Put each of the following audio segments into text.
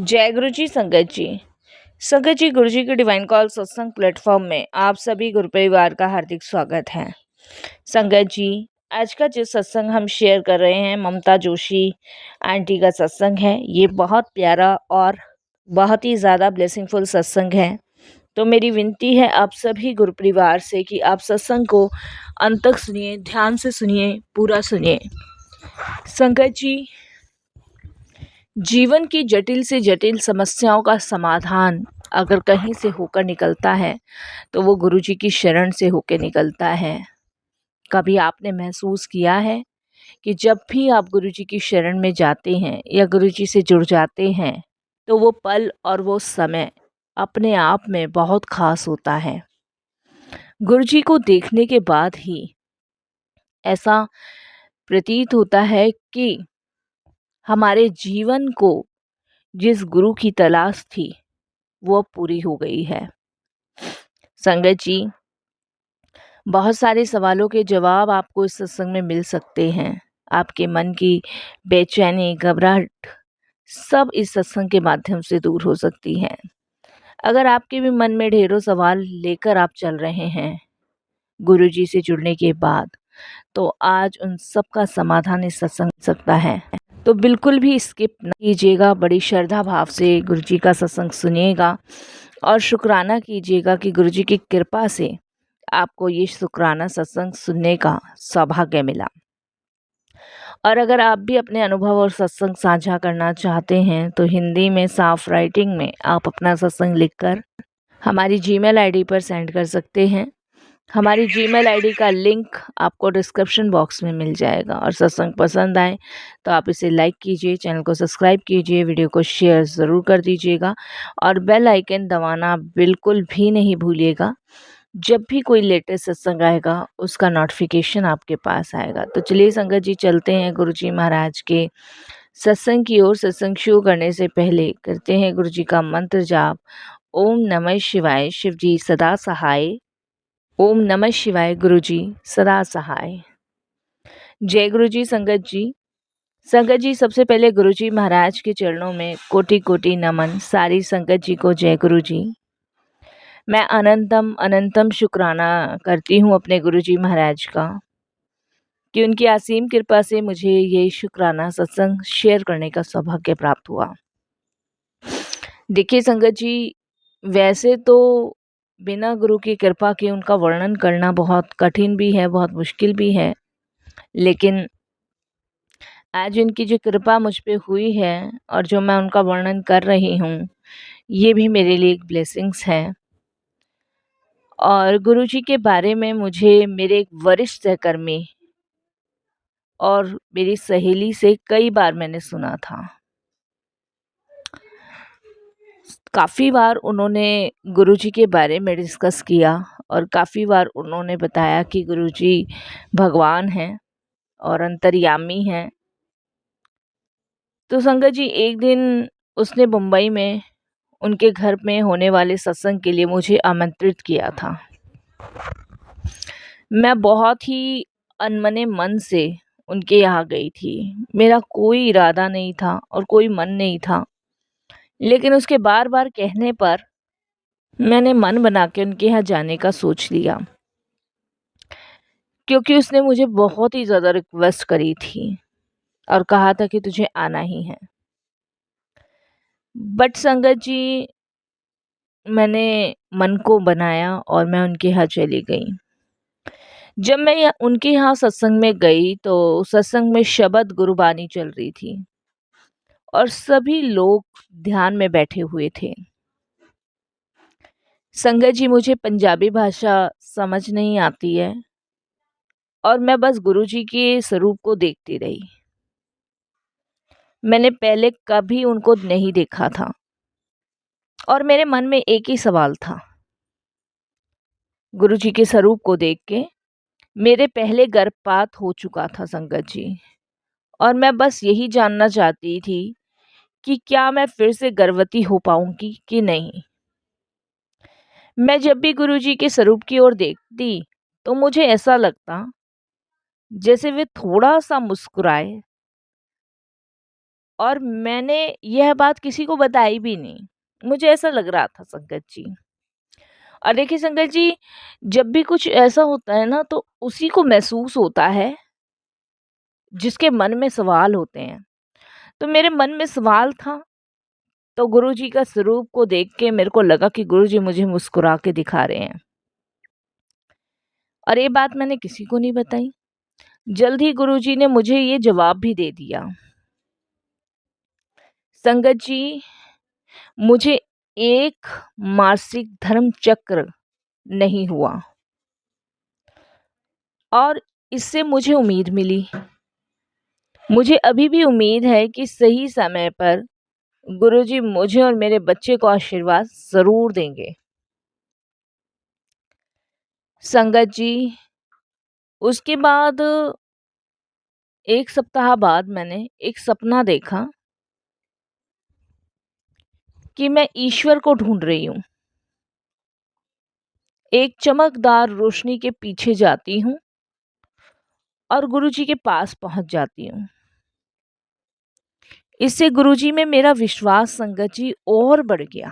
जय गुरु जी संगत जी। संगत जी, गुरु जी के डिवाइन कॉल सत्संग प्लेटफॉर्म में आप सभी गुरु परिवार का हार्दिक स्वागत है। संगत जी, आज का जो सत्संग हम शेयर कर रहे हैं ममता जोशी आंटी का सत्संग है। ये बहुत प्यारा और बहुत ही ज़्यादा ब्लेसिंगफुल सत्संग है। तो मेरी विनती है आप सभी गुरु परिवार से कि आप सत्संग को अंत तक सुनिए, ध्यान से सुनिए, पूरा सुनिए। संगत जी, जीवन की जटिल से जटिल समस्याओं का समाधान अगर कहीं से होकर निकलता है तो वो गुरुजी की शरण से होकर निकलता है। कभी आपने महसूस किया है कि जब भी आप गुरुजी की शरण में जाते हैं या गुरुजी से जुड़ जाते हैं तो वो पल और वो समय अपने आप में बहुत खास होता है। गुरुजी को देखने के बाद ही ऐसा प्रतीत होता है कि हमारे जीवन को जिस गुरु की तलाश थी वो अब पूरी हो गई है। संगत जी, बहुत सारे सवालों के जवाब आपको इस सत्संग में मिल सकते हैं। आपके मन की बेचैनी, घबराहट सब इस सत्संग के माध्यम से दूर हो सकती हैं। अगर आपके भी मन में ढेरों सवाल लेकर आप चल रहे हैं गुरुजी से जुड़ने के बाद, तो आज उन सब का समाधान इस सत्संग में हो सकता है। तो बिल्कुल भी स्किप न कीजिएगा, बड़ी श्रद्धा भाव से गुरुजी का सत्संग सुनिएगा और शुक्राना कीजिएगा कि गुरुजी की कृपा से आपको ये शुक्राना सत्संग सुनने का सौभाग्य मिला। और अगर आप भी अपने अनुभव और सत्संग साझा करना चाहते हैं तो हिंदी में साफ राइटिंग में आप अपना सत्संग लिखकर हमारी जीमेल आईडी पर सेंड कर सकते हैं। हमारी जीमेल आईडी का लिंक आपको डिस्क्रिप्शन बॉक्स में मिल जाएगा। और सत्संग पसंद आए तो आप इसे लाइक कीजिए, चैनल को सब्सक्राइब कीजिए, वीडियो को शेयर ज़रूर कर दीजिएगा और बेल आइकन दबाना बिल्कुल भी नहीं भूलिएगा। जब भी कोई लेटेस्ट सत्संग आएगा उसका नोटिफिकेशन आपके पास आएगा। तो चलिए संगत जी, चलते हैं गुरु जी महाराज के सत्संग की ओर। सत्संग शुरू करने से पहले करते हैं गुरु जी का मंत्र जाप। ओम नमः शिवाय, शिव जी सदा सहाय। ओम नमः शिवाय, गुरु जी सदा सहाय। जय गुरु जी संगत जी। संगत जी, सबसे पहले गुरु जी महाराज के चरणों में कोटि कोटि नमन। सारी संगत जी को जय गुरु जी। मैं अनंतम अनंतम शुक्राना करती हूँ अपने गुरु जी महाराज का कि उनकी असीम कृपा से मुझे ये शुक्राना सत्संग शेयर करने का सौभाग्य प्राप्त हुआ। देखिए संगत जी, वैसे तो बिना गुरु की कृपा के उनका वर्णन करना बहुत कठिन भी है, बहुत मुश्किल भी है, लेकिन आज उनकी जो कृपा मुझ पे हुई है और जो मैं उनका वर्णन कर रही हूँ, ये भी मेरे लिए एक ब्लेसिंग्स है। और गुरुजी के बारे में मुझे मेरे एक वरिष्ठ सहकर्मी और मेरी सहेली से कई बार मैंने सुना था। काफ़ी बार उन्होंने गुरुजी के बारे में डिस्कस किया और काफ़ी बार उन्होंने बताया कि गुरुजी भगवान हैं और अंतर्यामी हैं। तो संगत जी, एक दिन उसने मुंबई में उनके घर में होने वाले सत्संग के लिए मुझे आमंत्रित किया था। मैं बहुत ही अनमने मन से उनके यहाँ गई थी। मेरा कोई इरादा नहीं था और कोई मन नहीं था, लेकिन उसके बार बार कहने पर मैंने मन बना के उनके यहाँ जाने का सोच लिया, क्योंकि उसने मुझे बहुत ही ज़्यादा रिक्वेस्ट करी थी और कहा था कि तुझे आना ही है। बट संगत जी, मैंने मन को बनाया और मैं उनके यहाँ चली गई। जब मैं उनके यहाँ सत्संग में गई तो सत्संग में शब्द गुरुबानी चल रही थी और सभी लोग ध्यान में बैठे हुए थे। संगत जी, मुझे पंजाबी भाषा समझ नहीं आती है और मैं बस गुरुजी के स्वरूप को देखती रही। मैंने पहले कभी उनको नहीं देखा था और मेरे मन में एक ही सवाल था। गुरुजी के स्वरूप को देख के मेरे पहले गर्भपात हो चुका था संगत जी, और मैं बस यही जानना चाहती थी कि क्या मैं फिर से गर्भवती हो पाऊंगी कि नहीं। मैं जब भी गुरुजी के स्वरूप की ओर देखती तो मुझे ऐसा लगता जैसे वे थोड़ा सा मुस्कुराए और मैंने यह बात किसी को बताई भी नहीं। मुझे ऐसा लग रहा था संगत जी। और देखिए संगत जी, जब भी कुछ ऐसा होता है ना तो उसी को महसूस होता है जिसके मन में सवाल होते हैं। तो मेरे मन में सवाल था, तो गुरुजी का स्वरूप को देख के मेरे को लगा कि गुरुजी मुझे मुस्कुरा के दिखा रहे हैं। और ये बात मैंने किसी को नहीं बताई। जल्द ही गुरुजी ने मुझे ये जवाब भी दे दिया। संगत जी, मुझे एक मासिक धर्म चक्र नहीं हुआ और इससे मुझे उम्मीद मिली। मुझे अभी भी उम्मीद है कि सही समय पर गुरुजी मुझे और मेरे बच्चे को आशीर्वाद ज़रूर देंगे। संगत जी, उसके बाद 1 सप्ताह बाद मैंने एक सपना देखा कि मैं ईश्वर को ढूँढ रही हूँ। एक चमकदार रोशनी के पीछे जाती हूँ और गुरुजी के पास पहुँच जाती हूँ। इससे गुरुजी में मेरा विश्वास संगत जी और बढ़ गया,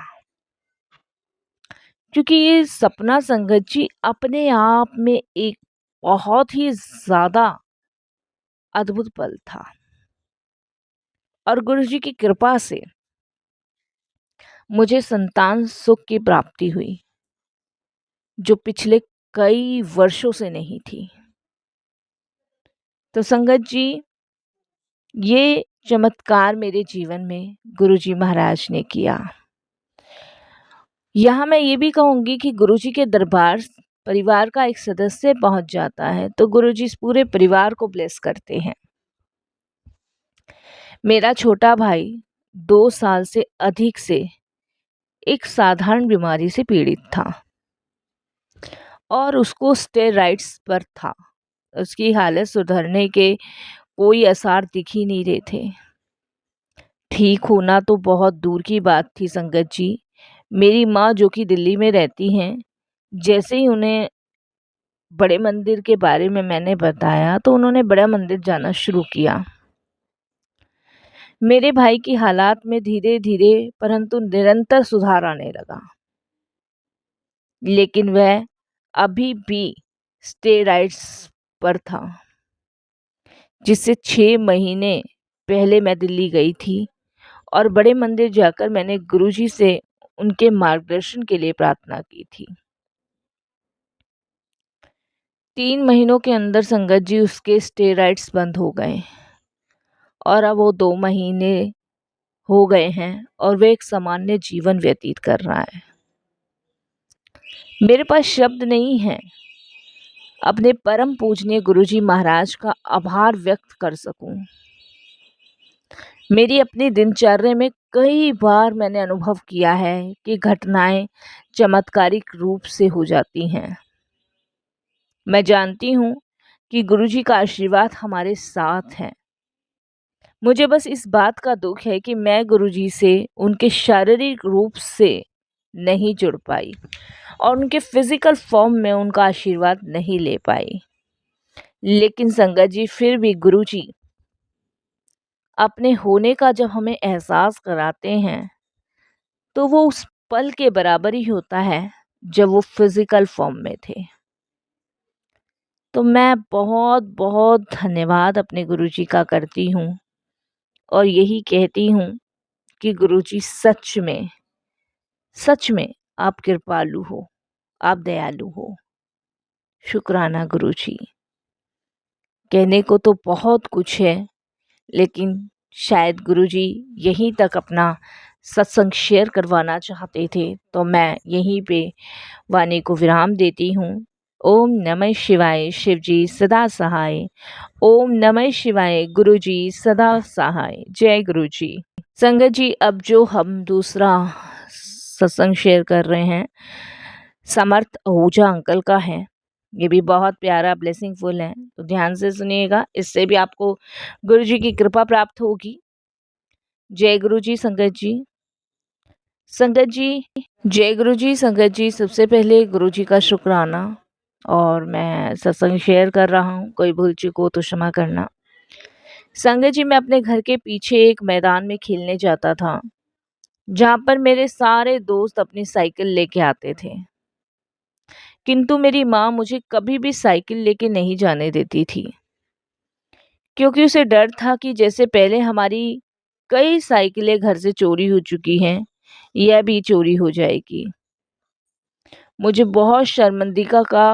क्योंकि ये सपना संगत जी अपने आप में एक बहुत ही ज़्यादा अद्भुत पल था। और गुरुजी की कृपा से मुझे संतान सुख की प्राप्ति हुई, जो पिछले कई वर्षों से नहीं थी। तो संगत जी, ये चमत्कार मेरे जीवन में गुरुजी महाराज ने किया। यहाँ मैं ये भी कहूँगी कि गुरुजी के दरबार परिवार का एक सदस्य पहुँच जाता है तो गुरुजी इस पूरे परिवार को ब्लेस करते हैं। मेरा छोटा भाई 2 साल से अधिक से एक साधारण बीमारी से पीड़ित था और उसको स्टेरॉइड्स पर था। उसकी हालत सुधरने के कोई आसार दिख ही नहीं रहे थे। ठीक होना तो बहुत दूर की बात थी संगत जी। मेरी माँ, जो कि दिल्ली में रहती हैं, जैसे ही उन्हें बड़े मंदिर के बारे में मैंने बताया तो उन्होंने बड़ा मंदिर जाना शुरू किया। मेरे भाई की हालात में धीरे धीरे परंतु निरंतर सुधार आने लगा, लेकिन वह अभी भी स्टेरॉइड्स पर था, जिससे 6 महीने पहले मैं दिल्ली गई थी और बड़े मंदिर जाकर मैंने गुरुजी से उनके मार्गदर्शन के लिए प्रार्थना की थी। 3 महीनों के अंदर संगत जी उसके स्टेरॉइड्स बंद हो गए और अब वो 2 महीने हो गए हैं और वे एक सामान्य जीवन व्यतीत कर रहा है। मेरे पास शब्द नहीं है अपने परम पूजनीय गुरुजी महाराज का आभार व्यक्त कर सकूं। मेरी अपनी दिनचर्या में कई बार मैंने अनुभव किया है कि घटनाएं चमत्कारिक रूप से हो जाती हैं। मैं जानती हूँ कि गुरुजी का आशीर्वाद हमारे साथ है। मुझे बस इस बात का दुख है कि मैं गुरुजी से उनके शारीरिक रूप से नहीं जुड़ पाई और उनके फिजिकल फॉर्म में उनका आशीर्वाद नहीं ले पाई। लेकिन संगत जी, फिर भी गुरुजी अपने होने का जब हमें एहसास कराते हैं तो वो उस पल के बराबर ही होता है जब वो फिजिकल फॉर्म में थे। तो मैं बहुत बहुत धन्यवाद अपने गुरुजी का करती हूँ और यही कहती हूँ कि गुरुजी सच में आप कृपालु हो, आप दयालु हो। शुक्राना गुरुजी। कहने को तो बहुत कुछ है, लेकिन शायद गुरुजी यहीं तक अपना सत्संग शेयर करवाना चाहते थे, तो मैं यहीं पे वाणी को विराम देती हूँ। ओम नमः शिवाय, शिवजी सदा सहाय। ओम नमः शिवाय, गुरुजी सदा सहाय। जय गुरुजी। संगत जी, अब जो हम दूसरा सत्संग शेयर कर रहे हैं समर्थ आहूजा अंकल का है। ये भी बहुत प्यारा ब्लेसिंगफुल है, तो ध्यान से सुनिएगा, इससे भी आपको गुरुजी की कृपा प्राप्त होगी। जय गुरुजी संगत जी। संगत जी, जय गुरुजी संगत जी। सबसे पहले गुरुजी का शुक्राना, और मैं सत्संग शेयर कर रहा हूँ, कोई भूल चूक हो तो क्षमा करना। संगत जी, मैं अपने घर के पीछे एक मैदान में खेलने जाता था, जहाँ पर मेरे सारे दोस्त अपनी साइकिल लेके आते थे। किंतु मेरी माँ मुझे कभी भी साइकिल लेके नहीं जाने देती थी, क्योंकि उसे डर था कि जैसे पहले हमारी कई साइकिलें घर से चोरी हो चुकी हैं, यह भी चोरी हो जाएगी। मुझे बहुत शर्मिंदगी का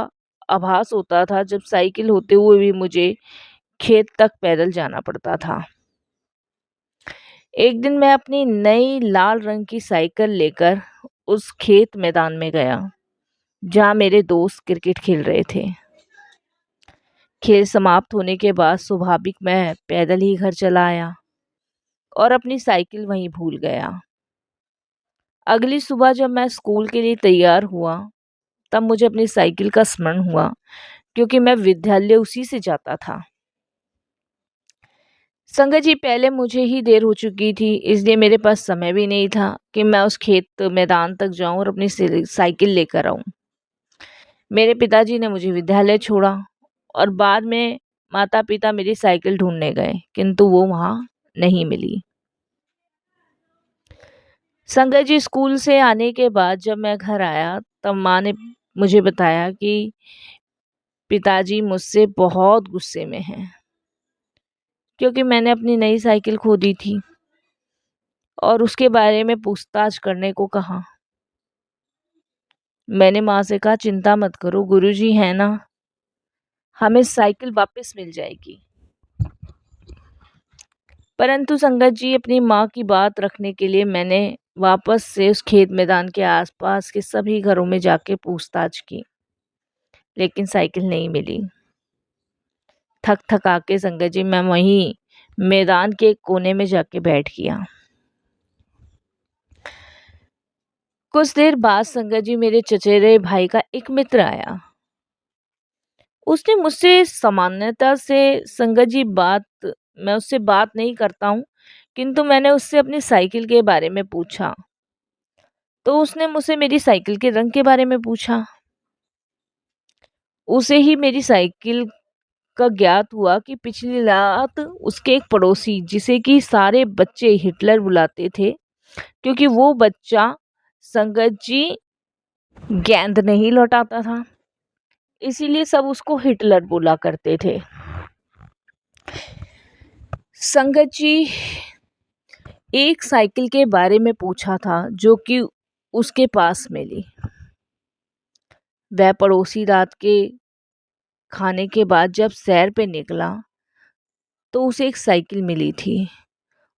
आभास होता था जब साइकिल होते हुए भी मुझे खेत तक पैदल जाना पड़ता था। एक दिन मैं अपनी नई लाल रंग की साइकिल लेकर उस खेत मैदान में गया, जहाँ मेरे दोस्त क्रिकेट खेल रहे थे। खेल समाप्त होने के बाद स्वाभाविक मैं पैदल ही घर चला आया और अपनी साइकिल वहीं भूल गया। अगली सुबह जब मैं स्कूल के लिए तैयार हुआ, तब मुझे अपनी साइकिल का स्मरण हुआ, क्योंकि मैं विद्यालय उसी से जाता था। संगत जी, पहले मुझे ही देर हो चुकी थी, इसलिए मेरे पास समय भी नहीं था कि मैं उस खेत मैदान तक जाऊं और अपनी साइकिल लेकर आऊं। मेरे पिताजी ने मुझे विद्यालय छोड़ा और बाद में माता-पिता मेरी साइकिल ढूंढने गए, किंतु वो वहां नहीं मिली। संगत जी, स्कूल से आने के बाद जब मैं घर आया, तब माँ ने मुझे बताया कि पिताजी मुझसे बहुत गुस्से में हैं, क्योंकि मैंने अपनी नई साइकिल खो दी थी और उसके बारे में पूछताछ करने को कहा। मैंने माँ से कहा, चिंता मत करो, गुरुजी हैं ना, हमें साइकिल वापस मिल जाएगी। परंतु संगत जी, अपनी माँ की बात रखने के लिए मैंने वापस से उस खेत मैदान के आसपास के सभी घरों में जाके पूछताछ की, लेकिन साइकिल नहीं मिली। थक थक आके संगत जी, मैं वहीं मैदान के कोने में जाके बैठ गया। कुछ देर बाद संगत जी, मेरे चचेरे भाई का एक मित्र आया। उसने मुझसे सामान्यता से संगत जी मैं उससे बात नहीं करता हूँ, किंतु मैंने उससे अपनी साइकिल के बारे में पूछा, तो उसने मुझसे मेरी साइकिल के रंग के बारे में पूछा। उसे ही मेरी साइकिल का ज्ञात हुआ कि पिछली रात उसके एक पड़ोसी, जिसे कि सारे बच्चे हिटलर बुलाते थे, क्योंकि वो बच्चा संगत जी गेंद नहीं लौटाता था, इसीलिए सब उसको हिटलर बोला करते थे। संगत जी, एक साइकिल के बारे में पूछा था जो कि उसके पास मिली। वह पड़ोसी रात के खाने के बाद जब सैर पे निकला, तो उसे एक साइकिल मिली थी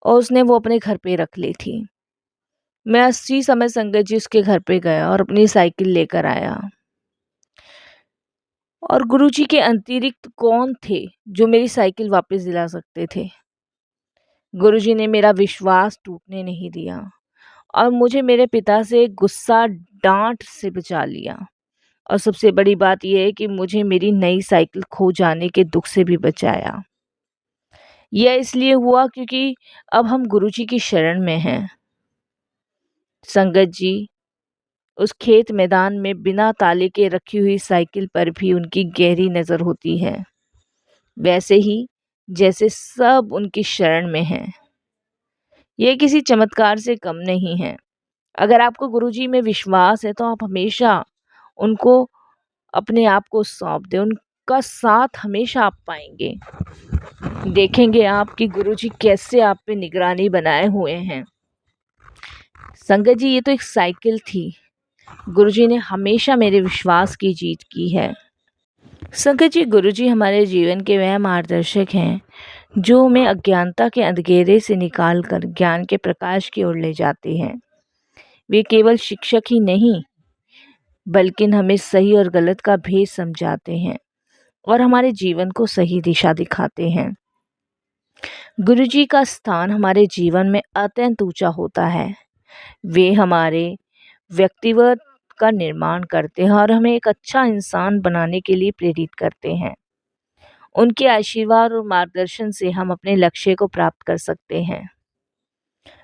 और उसने वो अपने घर पे रख ली थी। मैं उसी समय संगत जी उसके घर पे गया और अपनी साइकिल लेकर आया। और गुरुजी के अतिरिक्त कौन थे जो मेरी साइकिल वापस दिला सकते थे? गुरुजी ने मेरा विश्वास टूटने नहीं दिया और मुझे मेरे पिता से गुस्सा डांट से बचा लिया। और सबसे बड़ी बात यह है कि मुझे मेरी नई साइकिल खो जाने के दुख से भी बचाया। यह इसलिए हुआ क्योंकि अब हम गुरुजी की शरण में हैं। संगत जी, उस खेत मैदान में बिना ताले के रखी हुई साइकिल पर भी उनकी गहरी नज़र होती है, वैसे ही जैसे सब उनकी शरण में हैं। यह किसी चमत्कार से कम नहीं है। अगर आपको गुरुजी में विश्वास है, तो आप हमेशा उनको अपने आप को सौंप दें, उनका साथ हमेशा आप पाएंगे। देखेंगे आप कि गुरुजी कैसे आप पे निगरानी बनाए हुए हैं। संगत जी, ये तो एक साइकिल थी, गुरुजी ने हमेशा मेरे विश्वास की जीत की है। संगत जी, गुरुजी हमारे जीवन के वह मार्गदर्शक हैं जो हमें अज्ञानता के अंधेरे से निकालकर ज्ञान के प्रकाश की ओर ले जाते हैं। वे केवल शिक्षक ही नहीं, बल्कि हमें सही और गलत का भेद समझाते हैं और हमारे जीवन को सही दिशा दिखाते हैं। गुरुजी का स्थान हमारे जीवन में अत्यंत ऊंचा होता है। वे हमारे व्यक्तित्व का निर्माण करते हैं और हमें एक अच्छा इंसान बनाने के लिए प्रेरित करते हैं। उनके आशीर्वाद और मार्गदर्शन से हम अपने लक्ष्य को प्राप्त कर सकते हैं।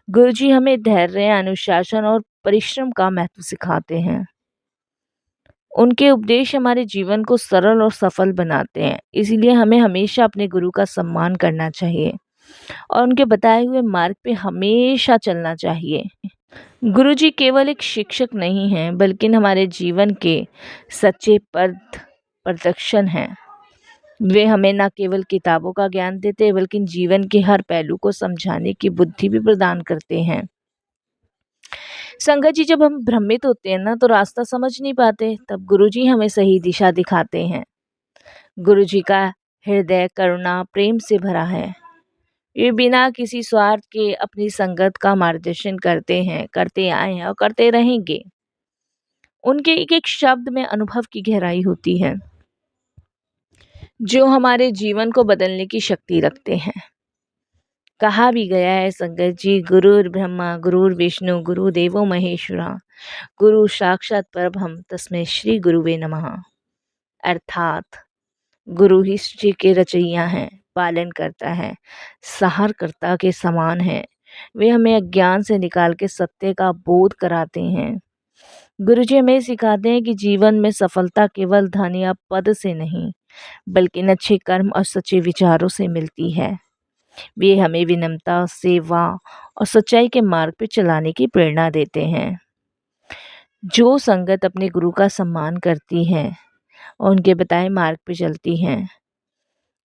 गुरुजी हमें धैर्य, अनुशासन और परिश्रम का महत्व सिखाते हैं। उनके उपदेश हमारे जीवन को सरल और सफल बनाते हैं, इसलिए हमें हमेशा अपने गुरु का सम्मान करना चाहिए और उनके बताए हुए मार्ग पे हमेशा चलना चाहिए। गुरुजी केवल एक शिक्षक नहीं हैं, बल्कि हमारे जीवन के सच्चे पथ प्रदर्शन हैं। वे हमें न केवल किताबों का ज्ञान देते हैं, बल्कि जीवन के हर पहलू को समझाने की बुद्धि भी प्रदान करते हैं। संगत जी, जब हम भ्रमित होते हैं ना, तो रास्ता समझ नहीं पाते, तब गुरुजी हमें सही दिशा दिखाते हैं। गुरुजी का हृदय करुणा प्रेम से भरा है। ये बिना किसी स्वार्थ के अपनी संगत का मार्गदर्शन करते हैं, करते आए हैं और करते रहेंगे। उनके एक एक शब्द में अनुभव की गहराई होती है, जो हमारे जीवन को बदलने की शक्ति रखते हैं। कहा भी गया है संगत जी, गुरुर् ब्रह्मा गुरुर् विष्णु गुरुदेवो महेश्वरा, गुरु साक्षात परब्रह्म तस्मै श्री गुरुवे नमः। अर्थात गुरु ही सृष्टि के रचयिया हैं, पालन करता है, सहारकर्ता के समान है। वे हमें अज्ञान से निकाल के सत्य का बोध कराते हैं। गुरुजी हमें सिखाते हैं कि जीवन में सफलता केवल धन या पद से नहीं, बल्कि अच्छे कर्म और सच्चे विचारों से मिलती है। वे हमें विनम्रता, सेवा और सच्चाई के मार्ग पर चलाने की प्रेरणा देते हैं। जो संगत अपने गुरु का सम्मान करती है और उनके बताए मार्ग पर चलती हैं,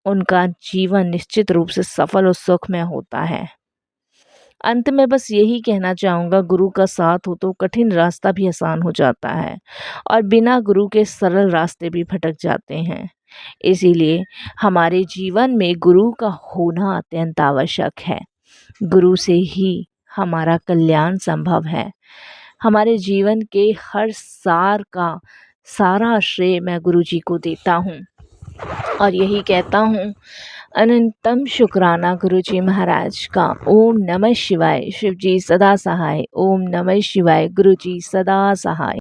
उनका जीवन निश्चित रूप से सफल और सुखमय होता है। अंत में बस यही कहना चाहूँगा, गुरु का साथ हो तो कठिन रास्ता भी आसान हो जाता है और बिना गुरु के सरल रास्ते भी भटक जाते हैं। इसीलिए हमारे जीवन में गुरु का होना अत्यंत आवश्यक है। गुरु से ही हमारा कल्याण संभव है। हमारे जीवन के हर सार का सारा श्रेय मैं गुरु जी को देता हूँ और यही कहता हूँ, अनंतम शुक्राना गुरु जी महाराज का। ओम नमः शिवाय। शिव जी सदा सहाय। ओम नमः शिवाय। गुरु जी सदा सहाय।